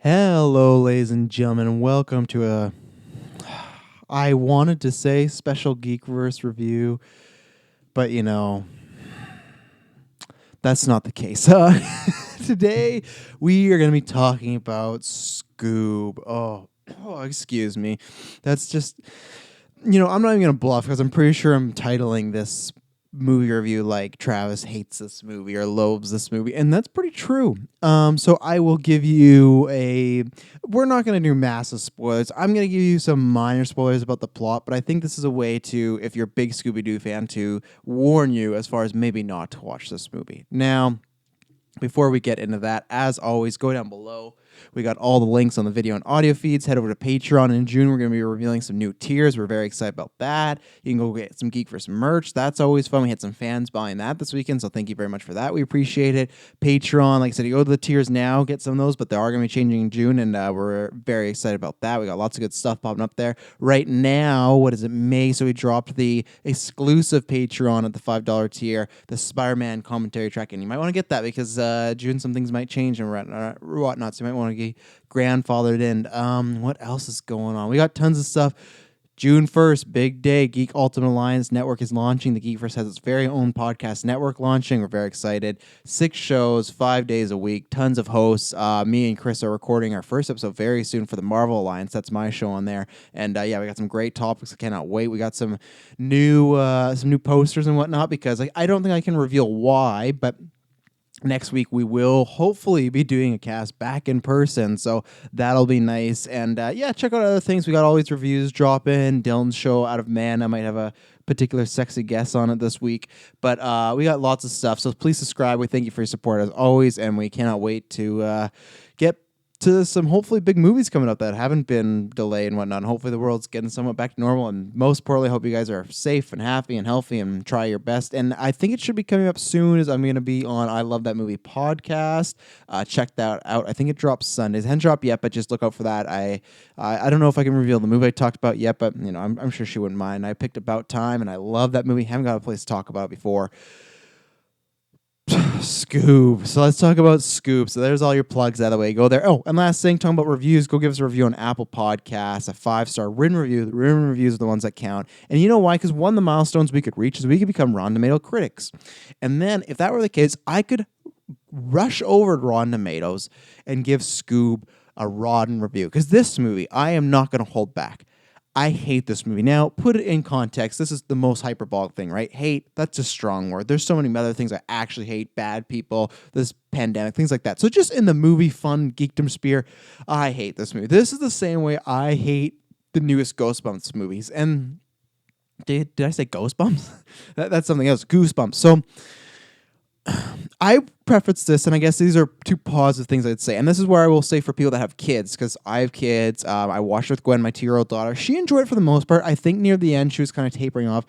Hello, ladies and gentlemen, and welcome to I wanted to say special Geekverse review, but that's not the case. Today, we are going to be talking about Scoob. Excuse me. That's just, I'm not even going to bluff because I'm pretty sure I'm titling this movie review like Travis hates this movie or loathes this movie, and that's pretty true. So I will give you we're not going to do massive spoilers. I'm going to give you some minor spoilers about the plot, but I think this is a way to, if you're a big Scooby-Doo fan, to warn you as far as maybe not to watch this movie. Now, before we get into that, as always, go down below. We got all the links on the video and audio feeds. Head over to Patreon. In June, we're going to be revealing some new tiers. We're very excited about that. You can go get some Geekverse merch. That's always fun. We had some fans buying that this weekend, so thank you very much for that. We appreciate it. Patreon, like I said, you go to the tiers now, get some of those, but they are going to be changing in June, and we're very excited about that. We got lots of good stuff popping up there. Right now, what is it, May? So we dropped the exclusive Patreon at the $5 tier, the Spider-Man commentary track, and you might want to get that because June some things might change and whatnot, so you might want to get grandfathered in. What else is going on? We got tons of stuff. June 1st, big day. Geek Ultimate Alliance Network is launching. The Geekverse has its very own podcast network launching. We're very excited. 6 shows, 5 days a week, tons of hosts. Me and Chris are recording our first episode very soon for the Marvel Alliance. That's my show on there. And we got some great topics. I cannot wait. We got some new posters and whatnot because I don't think I can reveal why, but next week we will hopefully be doing a cast back in person, so that'll be nice. And check out other things. We got all these reviews drop in. Dylan's show Out of Man, I might have a particular sexy guest on it this week, but we got lots of stuff, so please subscribe. We thank you for your support as always, and we cannot wait to get to some hopefully big movies coming up that haven't been delayed and whatnot. And hopefully the world's getting somewhat back to normal. And most importantly, I hope you guys are safe and happy and healthy and try your best. And I think it should be coming up soon as I'm going to be on I Love That Movie podcast. Check that out. I think it drops Sundays. It hasn't dropped yet, but just look out for that. I don't know if I can reveal the movie I talked about yet, but I'm sure she wouldn't mind. I picked About Time, and I love that movie. Haven't got a place to talk about it before. Scoob. So let's talk about Scoob. So there's all your plugs out of the way. Go there. Oh, and last thing, talking about reviews, go give us a review on Apple Podcasts, a 5-star written review. The written reviews are the ones that count. And you know why? Because one of the milestones we could reach is we could become Rotten Tomato critics. And then if that were the case, I could rush over to Rotten Tomatoes and give Scoob a rotten review. Because this movie, I am not going to hold back. I hate this movie. Now, put it in context. This is the most hyperbolic thing, right? Hate, that's a strong word. There's so many other things I actually hate. Bad people, this pandemic, things like that. So just in the movie fun geekdom sphere, I hate this movie. This is the same way I hate the newest Ghostbumps movies. And did I say Ghostbumps? That's something else. Goosebumps. So I preface this, and I guess these are two positive things I'd say. And this is where I will say for people that have kids, because I have kids. I watched with Gwen, my 2-year-old daughter. She enjoyed it for the most part. I think near the end, she was kind of tapering off.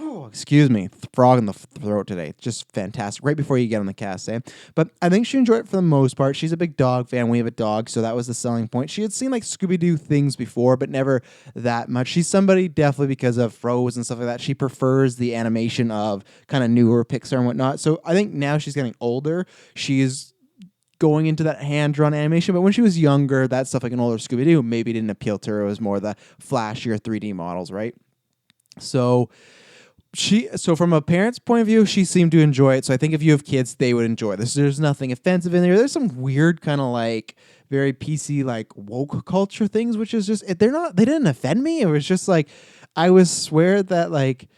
Oh, excuse me, frog in the throat today. Just fantastic. Right before you get on the cast, eh? But I think she enjoyed it for the most part. She's a big dog fan. We have a dog, so that was the selling point. She had seen like Scooby-Doo things before, but never that much. She's somebody definitely because of Froze and stuff like that. She prefers the animation of kind of newer Pixar and whatnot. So I think now she's getting older. She's going into that hand-drawn animation, but when she was younger, that stuff like an older Scooby-Doo maybe didn't appeal to her. It was more the flashier 3D models, right? So from a parent's point of view, she seemed to enjoy it. So I think if you have kids, they would enjoy this. There's nothing offensive in there. There's some weird kind of like very PC like woke culture things, which is just they didn't offend me. It was just like I was swear that like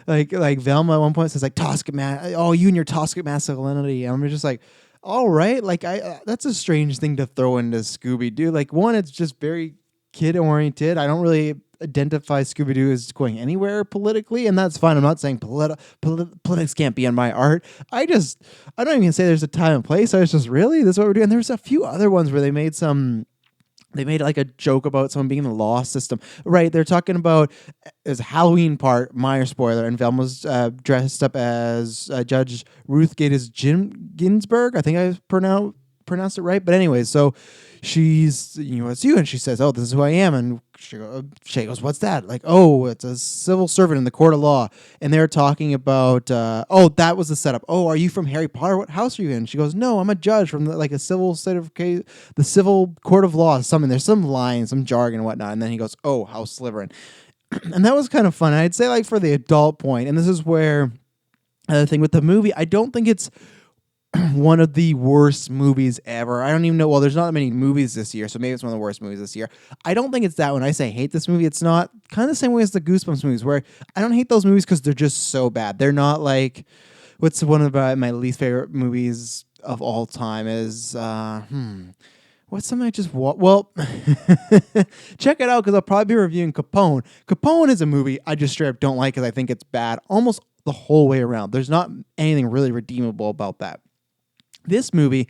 like Velma at one point says like toxic man, oh you and your toxic masculinity. And I'm just like, all right, like that's a strange thing to throw into Scooby-Doo. Like one, it's just very kid oriented. I don't really identify Scooby-Doo as going anywhere politically, and that's fine. I'm not saying politics can't be in my art. I don't even say there's a time and place. I was just really, this is what we're doing. There's a few other ones where they made like a joke about someone being in the law system. Right, they're talking about as Halloween part, minor spoiler, and Velma's dressed up as Judge Ruth Gates Ginsburg. I think I pronounce it right. But anyways, so she's, it's you. And she says, oh, this is who I am. And Shay goes, what's that? Like, oh, it's a civil servant in the court of law. And they're talking about, oh, that was the setup. Oh, are you from Harry Potter? What house are you in? She goes, no, I'm a judge from a civil state of case, the civil court of law. Something, there's some lines, some jargon and whatnot. And then he goes, oh, House Slytherin. And that was kind of fun. I'd say like for the adult point, and this is where another thing with the movie, I don't think it's one of the worst movies ever. I don't even know. Well, there's not many movies this year, so maybe it's one of the worst movies this year. I don't think it's that. When I say hate this movie, it's not kind of the same way as the Goosebumps movies, where I don't hate those movies because they're just so bad. They're not like, what's one of my least favorite movies of all time is, what's something I just watched? Well, check it out because I'll probably be reviewing Capone. Capone is a movie I just straight up don't like because I think it's bad almost the whole way around. There's not anything really redeemable about that. This movie,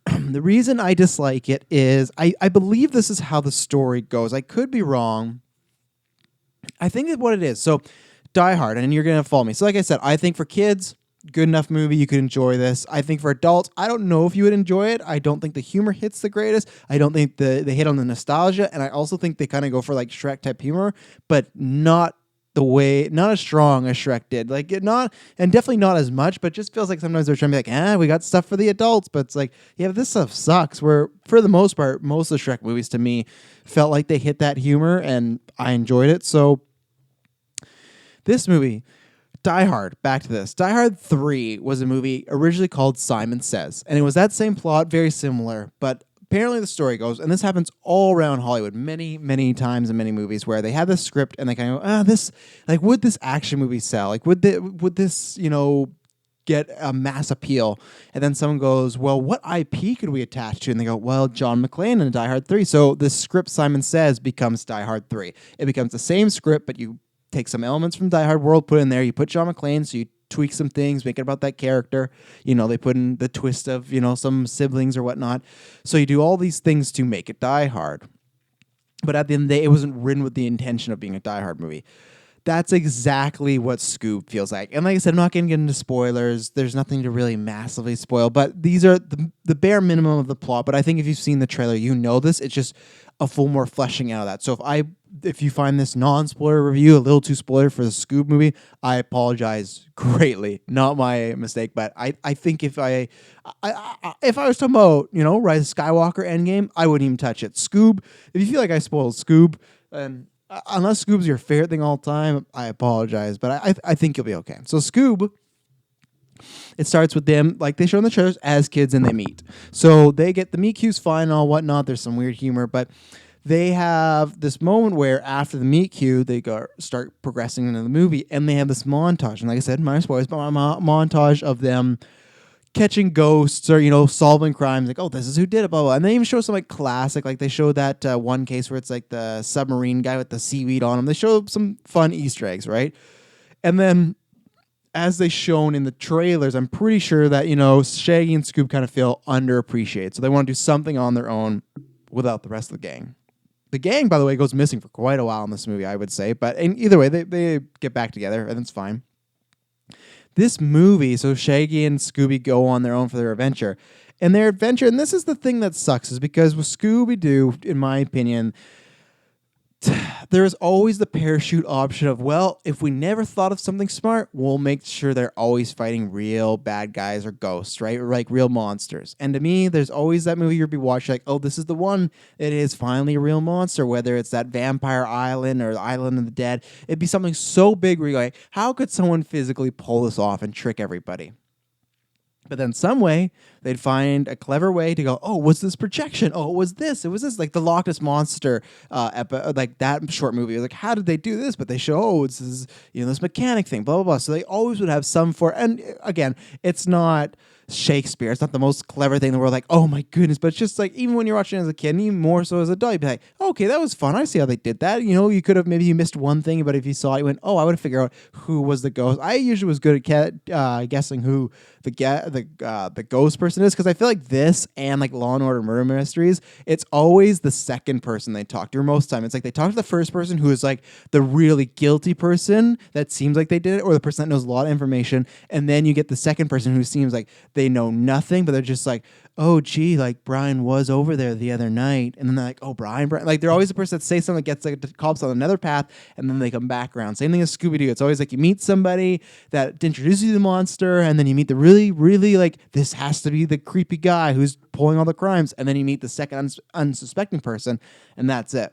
the reason I dislike it is I believe this is how the story goes. I could be wrong. I think that's what it is. So, Die Hard, and you're going to follow me. So, like I said, I think for kids, good enough movie, you could enjoy this. I think for adults, I don't know if you would enjoy it. I don't think the humor hits the greatest. I don't think they hit on the nostalgia, and I also think they kind of go for like Shrek type humor, but not as strong as Shrek did. Like and definitely not as much, but it just feels like sometimes they're trying to be like, we got stuff for the adults, but it's like, yeah, this stuff sucks. Where for the most part, most of the Shrek movies to me felt like they hit that humor and I enjoyed it. So this movie, Die Hard, back to this. Die Hard 3 was a movie originally called Simon Says, and it was that same plot, very similar, but apparently the story goes, and this happens all around Hollywood many, many times in many movies where they have this script and they kind of go, this, like, would this action movie sell? Like, would this, get a mass appeal? And then someone goes, well, what IP could we attach to? And they go, well, John McClane in Die Hard 3. So the script Simon Says becomes Die Hard 3. It becomes the same script, but you take some elements from Die Hard world, put in there, you put John McClane, so you tweak some things, make it about that character. They put in the twist of, some siblings or whatnot. So you do all these things to make it Die Hard. But at the end of the day, it wasn't written with the intention of being a Die Hard movie. That's exactly what Scoob feels like. And like I said, I'm not going to get into spoilers. There's nothing to really massively spoil, but these are the bare minimum of the plot. But I think if you've seen the trailer, you know this. It's just a full more fleshing out of that. So if you find this non-spoiler review a little too spoiler for the Scoob movie, I apologize greatly. Not my mistake, but I think if I was talking about, Rise of Skywalker Endgame, I wouldn't even touch it. Scoob, if you feel like I spoiled Scoob, and unless Scoob's your favorite thing all the time, I apologize, but I think you'll be okay. So Scoob, it starts with them, like they show in the trailers, as kids and they meet. So they get the meet cute's fine and all whatnot. There's some weird humor, but they have this moment where after the meet cute, they start progressing into the movie, and they have this montage. And like I said, my spoilers, but my montage of them catching ghosts or, solving crimes. Like, oh, this is who did it, blah, blah. And they even show some like classic, like they show that one case where it's like the submarine guy with the seaweed on him. They show some fun Easter eggs, right? And then as they shown in the trailers, I'm pretty sure that, Shaggy and Scoob kind of feel underappreciated. So they want to do something on their own without the rest of the gang. The gang, by the way, goes missing for quite a while in this movie, I would say. But either way, they get back together, and it's fine. This movie, so Shaggy and Scooby go on their own for their adventure. And this is the thing that sucks, is because with Scooby-Doo, in my opinion, there is always the parachute option of, well, if we never thought of something smart, we'll make sure they're always fighting real bad guys or ghosts, right? Or like real monsters. And to me, there's always that movie you'll be watching like, oh, this is the one. It is finally a real monster, whether it's that Vampire Island or the Island of the Dead. It'd be something so big where you're like, how could someone physically pull this off and trick everybody? But then some way, they'd find a clever way to go, oh, what's this projection? Oh, it was this. Like the Loch Ness Monster, like that short movie. Like, how did they do this? But they show, oh, this is, this mechanic thing, blah, blah, blah. So they always would have some and again, it's not Shakespeare. It's not the most clever thing in the world. Like, oh my goodness. But it's just like, even when you're watching it as a kid, and even more so as an adult, you'd be like, okay, that was fun. I see how they did that. You could have, maybe you missed one thing, but if you saw it, you went, oh, I would have figured out who was the ghost. I usually was good at guessing who the ghost person is, because I feel like this and like Law and Order Murder Mysteries, it's always the second person they talk to. Or most time, it's like they talk to the first person who is like the really guilty person that seems like they did it, or the person that knows a lot of information, and then you get the second person who seems like they know nothing, but they're just like, oh, gee, like Brian was over there the other night. And then they're like, oh, Brian. Like they're always the person that says something that gets like cops on another path, and then they come back around. Same thing as Scooby-Doo. It's always like you meet somebody that introduces you to the monster, and then you meet the really, really like, this has to be the creepy guy who's pulling all the crimes. And then you meet the second unsuspecting person, and that's it.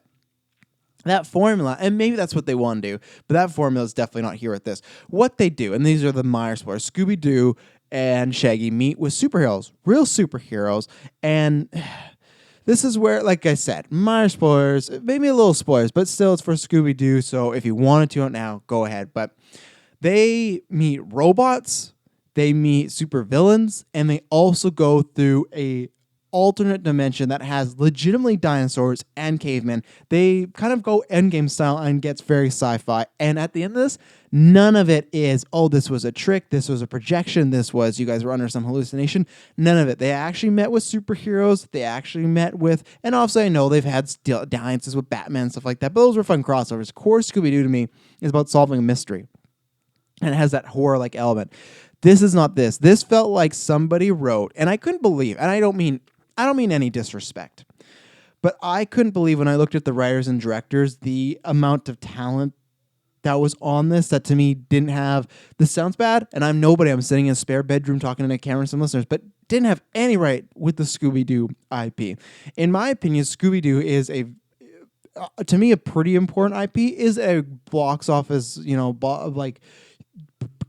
That formula, and maybe that's what they want to do, but that formula is definitely not here with this. What they do, and these are the minor spoilers, Scooby-Doo and Shaggy meet with superheroes, real superheroes, and this is where, like I said, minor spoilers, maybe a little spoilers, but still it's for Scooby-Doo, so if you wanted to now, go ahead. But they meet robots, they meet supervillains, and they also go through a alternate dimension that has legitimately dinosaurs and cavemen. They kind of go Endgame style and gets very sci-fi. And at the end of this, none of it is, oh, this was a trick, this was a projection, this was, you guys were under some hallucination. None of it. They actually met with superheroes. They actually met with, and obviously I know they've had alliances with Batman and stuff like that, but those were fun crossovers. Core Scooby-Doo to me is about solving a mystery. And it has that horror-like element. This is not this. This felt like somebody wrote, and I couldn't believe, and I don't mean any disrespect, but I couldn't believe when I looked at the writers and directors, the amount of talent that was on this that to me didn't have, this sounds bad, and I'm nobody, I'm sitting in a spare bedroom talking to a camera and some listeners, but didn't have any right with the Scooby-Doo IP. In my opinion, Scooby-Doo is to me, a pretty important IP, is a box office, like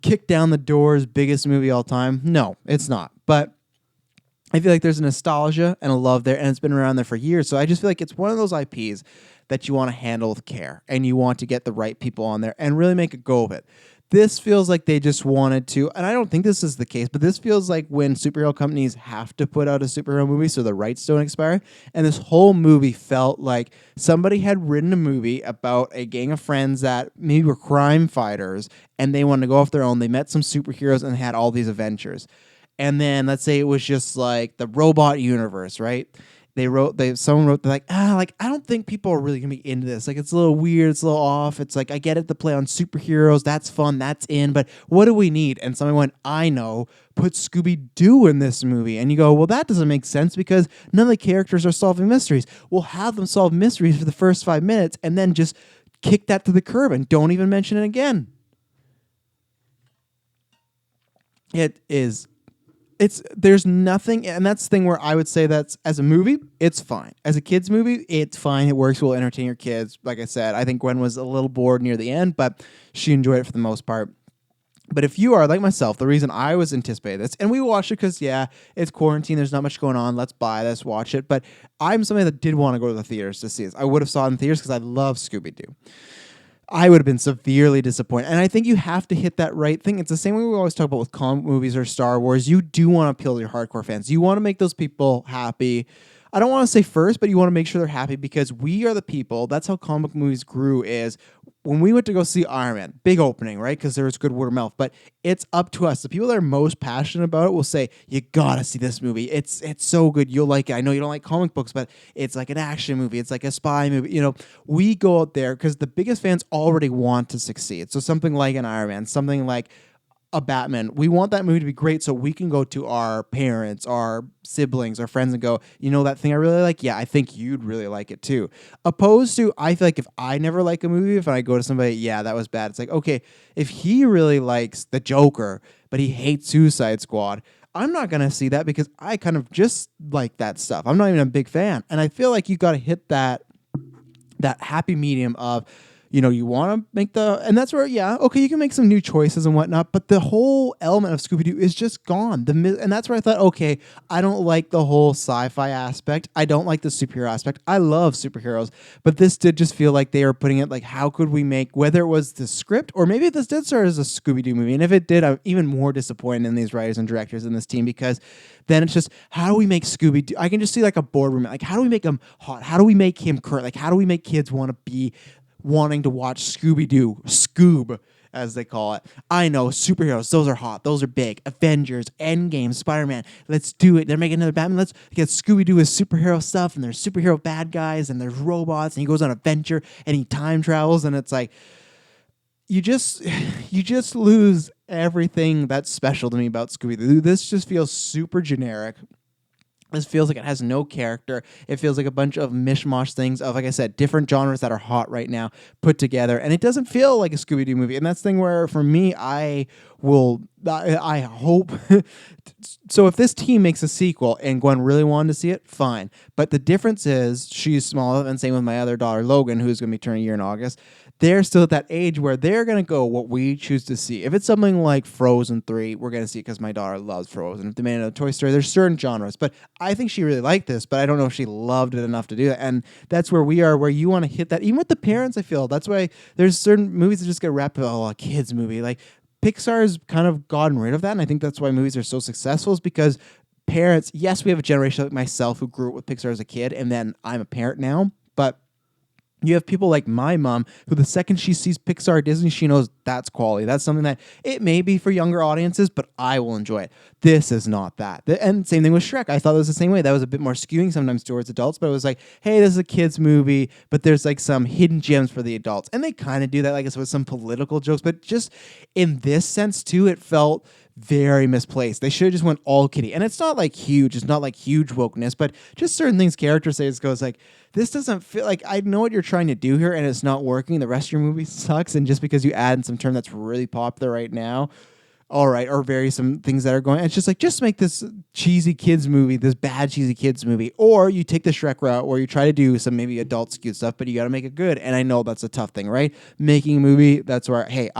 kick down the doors, biggest movie all time. No, it's not. But I feel like there's a nostalgia and a love there, and it's been around there for years. So I just feel like it's one of those IPs that you want to handle with care, and you want to get the right people on there and really make a go of it. This feels like they just wanted to, and I don't think this is the case, but this feels like when superhero companies have to put out a superhero movie so the rights don't expire. And this whole movie felt like somebody had written a movie about a gang of friends that maybe were crime fighters, and they wanted to go off their own. They met some superheroes and had all these adventures. And then let's say it was just like the robot universe, right? Someone wrote, they're like, I don't think people are really gonna be into this. Like, it's a little weird, it's a little off. It's like, I get it, the play on superheroes, that's fun, that's in, but what do we need? And someone went, I know, put Scooby-Doo in this movie. And you go, well, that doesn't make sense because none of the characters are solving mysteries. We'll have them solve mysteries for the first 5 minutes and then just kick that to the curb and don't even mention it again. There's nothing, and that's the thing where I would say that's, as a movie, it's fine. As a kid's movie, it's fine. It works. Will entertain your kids. Like I said, I think Gwen was a little bored near the end, but she enjoyed it for the most part. But if you are like myself, the reason I was anticipating this, and we watched it because, yeah, it's quarantine, there's not much going on, let's watch it. But I'm somebody that did want to go to the theaters to see this. I would have saw it in theaters because I love Scooby-Doo. I would have been severely disappointed. And I think you have to hit that right thing. It's the same way we always talk about with comic movies or Star Wars. You do want to appeal to your hardcore fans. You want to make those people happy. I don't want to say first, but you want to make sure they're happy because we are the people. That's how comic movies grew, is when we went to go see Iron Man, big opening, right? Because there was good word of mouth. But it's up to us. The people that are most passionate about it will say, you got to see this movie. It's so good. You'll like it. I know you don't like comic books, but it's like an action movie. It's like a spy movie. We go out there because the biggest fans already want to succeed. So something like an Iron Man, something like a Batman, we want that movie to be great so we can go to our parents, our siblings, our friends and go, that thing I really like? Yeah, I think you'd really like it too. Opposed to, I feel like if I never like a movie, if I go to somebody, yeah, that was bad. It's like, okay, if he really likes the Joker, but he hates Suicide Squad, I'm not going to see that because I kind of just like that stuff. I'm not even a big fan. And I feel like you got to hit that happy medium of, you want to make and that's where, yeah, okay, you can make some new choices and whatnot, but the whole element of Scooby-Doo is just gone. And that's where I thought, okay, I don't like the whole sci-fi aspect. I don't like the superhero aspect. I love superheroes, but this did just feel like they were putting it like, how could we make, whether it was the script or maybe this did start as a Scooby-Doo movie. And if it did, I'm even more disappointed in these writers and directors in this team because then it's just, how do we make Scooby-Doo? I can just see like a boardroom. Like, how do we make him hot? How do we make him current? Like, how do we make kids wanting to watch Scooby-Doo, Scoob, as they call it. I know, superheroes, those are hot, those are big. Avengers, Endgame, Spider-Man, let's do it. They're making another Batman, let's get Scooby-Doo with superhero stuff, and there's superhero bad guys, and there's robots, and he goes on an adventure, and he time travels, and it's like, you just lose everything that's special to me about Scooby-Doo. This just feels super generic. This feels like it has no character. It feels like a bunch of mishmash things of, like I said, different genres that are hot right now put together. And it doesn't feel like a Scooby-Doo movie. And that's the thing where, for me, I hope. So if this team makes a sequel and Gwen really wanted to see it, fine. But the difference is she's smaller, and same with my other daughter, Logan, who's going to be turning a year in August. They're still at that age where they're going to go what we choose to see. If it's something like Frozen 3, we're going to see it because my daughter loves Frozen. If they made another Toy Story, there's certain genres. But I think she really liked this, but I don't know if she loved it enough to do that. And that's where we are, where you want to hit that. Even with the parents, I feel. That's why there's certain movies that just get wrapped up, a kid's movie. Like, Pixar has kind of gotten rid of that, and I think that's why movies are so successful, is because parents, yes, we have a generation like myself who grew up with Pixar as a kid, and then I'm a parent now, but you have people like my mom who the second she sees Pixar or Disney, she knows that's quality. That's something that it may be for younger audiences, but I will enjoy it. This is not that. And same thing with Shrek. I thought it was the same way. That was a bit more skewing sometimes towards adults, but it was like, hey, this is a kid's movie, but there's like some hidden gems for the adults. And they kind of do that, like, with some political jokes, but just in this sense too, it felt very misplaced. They should have just went all kiddie. And it's not like huge. It's not like huge wokeness, but just certain things characters say, it goes like, this doesn't feel like, I know what you're trying to do here and it's not working. The rest of your movie sucks. And just because you add in some term that's really popular right now, all right, or vary some things that are going, it's just like, just make this cheesy kids movie, this bad cheesy kids movie. Or you take the Shrek route where you try to do some maybe adult skewed stuff, but you got to make it good. And I know that's a tough thing, right? Making a movie, that's where, hey,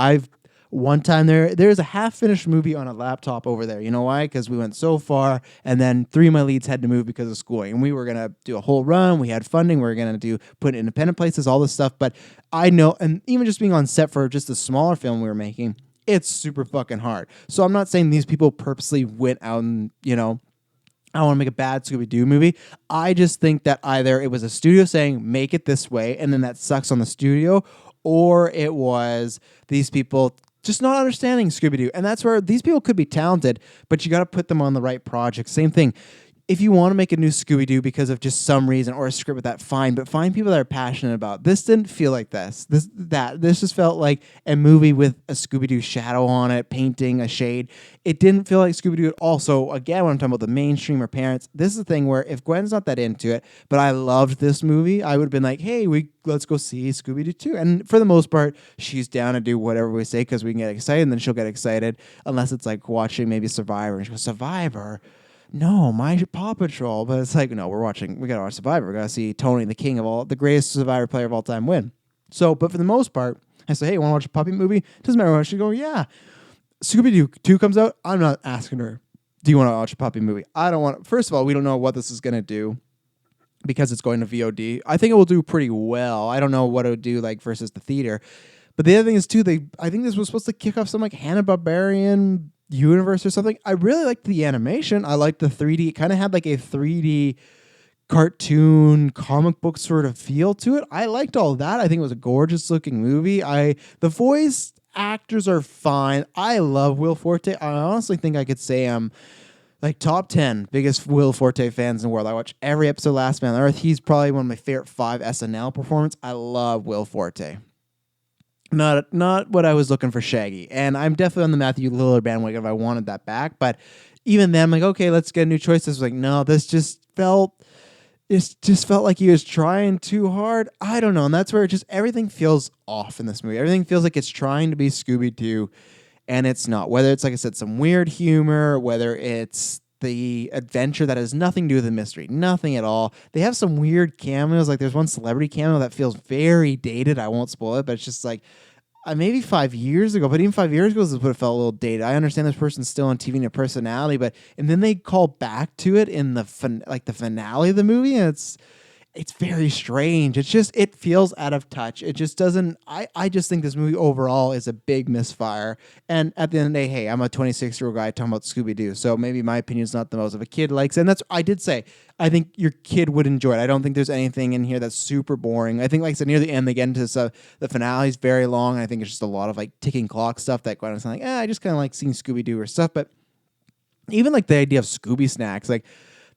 one time there's a half-finished movie on a laptop over there. You know why? Because we went so far, and then 3 of my leads had to move because of schooling. And we were going to do a whole run. We had funding. We were going to put independent places, all this stuff. But I know, and even just being on set for just a smaller film we were making, it's super fucking hard. So I'm not saying these people purposely went out and, I want to make a bad Scooby-Doo movie. I just think that either it was a studio saying, make it this way, and then that sucks on the studio, or it was these people just not understanding Scooby-Doo. And that's where these people could be talented, but you got to put them on the right project. Same thing. If you want to make a new Scooby-Doo because of just some reason or a script with that, fine, but find people that are passionate about. This didn't feel like this. This just felt like a movie with a Scooby-Doo shadow on it, painting a shade. It didn't feel like Scooby-Doo at all. So again, when I'm talking about the mainstream or parents, this is the thing where if Gwen's not that into it, but I loved this movie, I would have been like, hey, let's go see Scooby-Doo 2. And for the most part, she's down to do whatever we say because we can get excited, and then she'll get excited unless it's like watching maybe Survivor. And she goes, Survivor? No, my Paw Patrol. But it's like, no, we gotta watch Survivor. We gotta see Tony, the king of the greatest Survivor player of all time, win. So, but for the most part, I say, hey, you want to watch a puppy movie? Doesn't matter what. She go, yeah. Scooby-Doo 2 comes out. I'm not asking her, do you want to watch a puppy movie? I don't want. First of all, we don't know what this is gonna do because it's going to VOD. I think it will do pretty well. I don't know what it would do like versus the theater. But the other thing is too, I think this was supposed to kick off some like Hanna-Barbarian universe or something. I really liked the animation. I liked the 3D. It kind of had like a 3D cartoon comic book sort of feel to it. I liked all that. I think it was a gorgeous looking movie. The voice actors are fine. I love Will Forte. I honestly think I could say I'm like top 10 biggest Will Forte fans in the world. I watch every episode of Last Man on Earth. He's probably one of my favorite 5 SNL performances. I love Will Forte. Not what I was looking for Shaggy. And I'm definitely on the Matthew Lillard bandwagon if I wanted that back. But even then, I'm like, okay, let's get a new choice. This was like, no, this just felt like he was trying too hard. I don't know. And that's where everything feels off in this movie. Everything feels like it's trying to be Scooby-Doo, and it's not. Whether it's, like I said, some weird humor, whether it's the adventure that has nothing to do with the mystery. Nothing at all. They have some weird cameos. Like there's one celebrity cameo that feels very dated. I won't spoil it, but it's just like maybe 5 years ago. But even 5 years ago, this would have felt a little dated. I understand this person's still on TV and a personality, and then they call back to it in the finale of the movie, and it's very strange. It feels out of touch. It just doesn't. I just think this movie overall is a big misfire. And at the end of the day, hey, I'm a 26-year-old guy talking about Scooby-Doo, so maybe my opinion's not the most. If a kid likes it, and I did say, I think your kid would enjoy it. I don't think there's anything in here that's super boring. I think, like I said, near the end, they get into the finale is very long, and I think it's just a lot of like ticking clock stuff that kind of like, I just kind of like seeing Scooby-Doo or stuff. But even like the idea of Scooby snacks, like,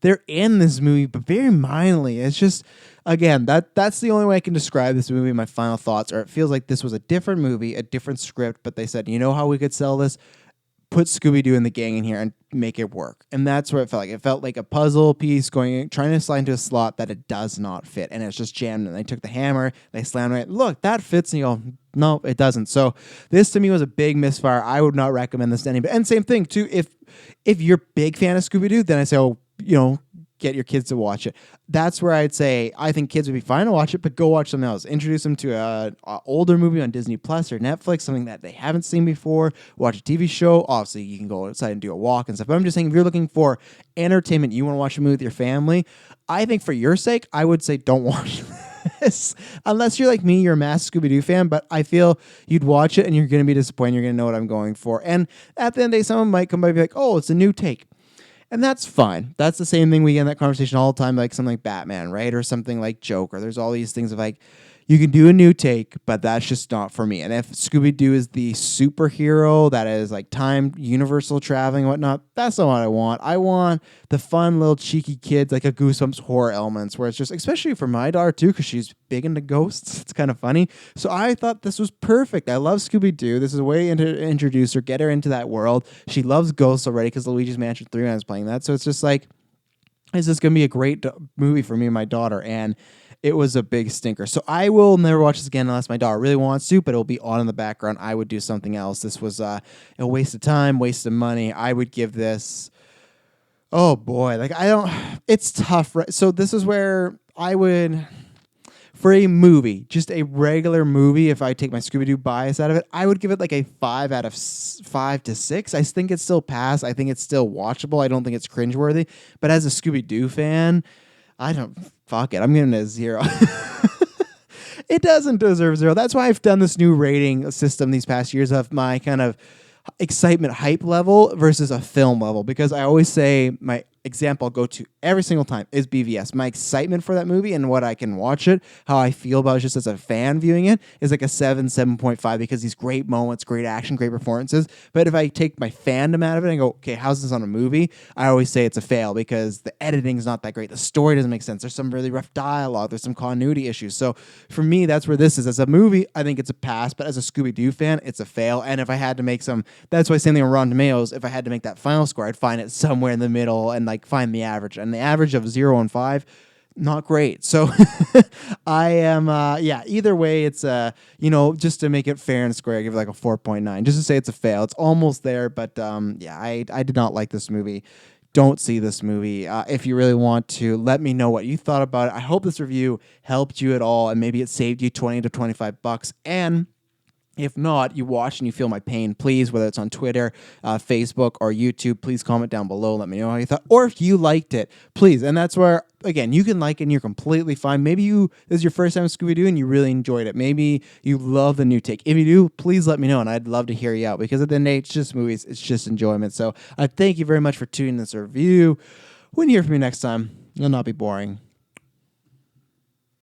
they're in this movie, but very mildly. It's just, again, that's the only way I can describe this movie. My final thoughts are: it feels like this was a different movie, a different script, but they said, you know how we could sell this? put Scooby-Doo and the gang in here and make it work. And that's what it felt like. It felt like a puzzle piece trying to slide into a slot that it does not fit. And it's just jammed. And they took the hammer, they slammed it. Look, that fits. And you go, no, it doesn't. So this to me was a big misfire. I would not recommend this to anybody. And same thing too. If you're a big fan of Scooby-Doo, then I say, oh, get your kids to watch it. That's where I'd say I think kids would be fine to watch it, but go watch something else. Introduce them to a older movie on Disney Plus or Netflix, something that they haven't seen before. Watch a TV show. Obviously, you can go outside and do a walk and stuff. But I'm just saying, if you're looking for entertainment, you want to watch a movie with your family, I think for your sake, I would say don't watch this. Unless you're like me, you're a mass Scooby-Doo fan, but I feel you'd watch it and you're going to be disappointed. You're going to know what I'm going for. And at the end of the day, someone might come by and be like, oh, it's a new take. And that's fine. That's the same thing we get in that conversation all the time, like something like Batman, right? Or something like Joker. There's all these things of like, you can do a new take, but that's just not for me. And if Scooby-Doo is the superhero that is like time, universal traveling and whatnot, that's not what I want. I want the fun little cheeky kids, like a Goosebumps horror elements, where it's just, especially for my daughter too, because she's big into ghosts. It's kind of funny. So I thought this was perfect. I love Scooby-Doo. This is a way to introduce her, get her into that world. She loves ghosts already because Luigi's Mansion 3 when I was playing that. So it's just like, is this going to be a great movie for me and my daughter? And it was a big stinker. So I will never watch this again unless my daughter really wants to, but it'll be on in the background. I would do something else. This was a waste of time, waste of money. I would give this, oh boy, like it's tough. Right? So this is where I would, for a movie, just a regular movie, if I take my Scooby-Doo bias out of it, I would give it like a 5 out of 5 to 6. I think it's still pass. I think it's still watchable. I don't think it's cringeworthy. But as a Scooby-Doo fan, fuck it. I'm giving it a 0. It doesn't deserve 0. That's why I've done this new rating system these past years of my kind of excitement hype level versus a film level, because I always say my example I'll go to every single time is BVS. My excitement for that movie and what I can watch it, how I feel about it just as a fan viewing it, is like a 7.5 because these great moments, great action, great performances. But if I take my fandom out of it and go, okay, how's this on a movie? I always say it's a fail because the editing is not that great. The story doesn't make sense. There's some really rough dialogue. There's some continuity issues. So for me, that's where this is. As a movie, I think it's a pass, but as a Scooby-Doo fan, it's a fail. And if I had to make that's why same thing on Rotten Tomatoes, if I had to make that final score, I'd find it somewhere in the middle and like find the average. And the average of 0 and 5, not great. So I am, either way, it's, just to make it fair and square, I give it like a 4.9, just to say it's a fail. It's almost there, but I did not like this movie. Don't see this movie. If you really want to, let me know what you thought about it. I hope this review helped you at all, and maybe it saved you $20 to $25. And if not, you watch and you feel my pain, please, whether it's on Twitter, Facebook, or YouTube, please comment down below. Let me know how you thought. Or if you liked it, please. And that's where, again, you can like it and you're completely fine. Maybe this is your first time with Scooby-Doo and you really enjoyed it. Maybe you love the new take. If you do, please let me know, and I'd love to hear you out, because at the end of the day, it's just movies. It's just enjoyment. So I thank you very much for tuning this review. When you hear from me next time, it'll not be boring.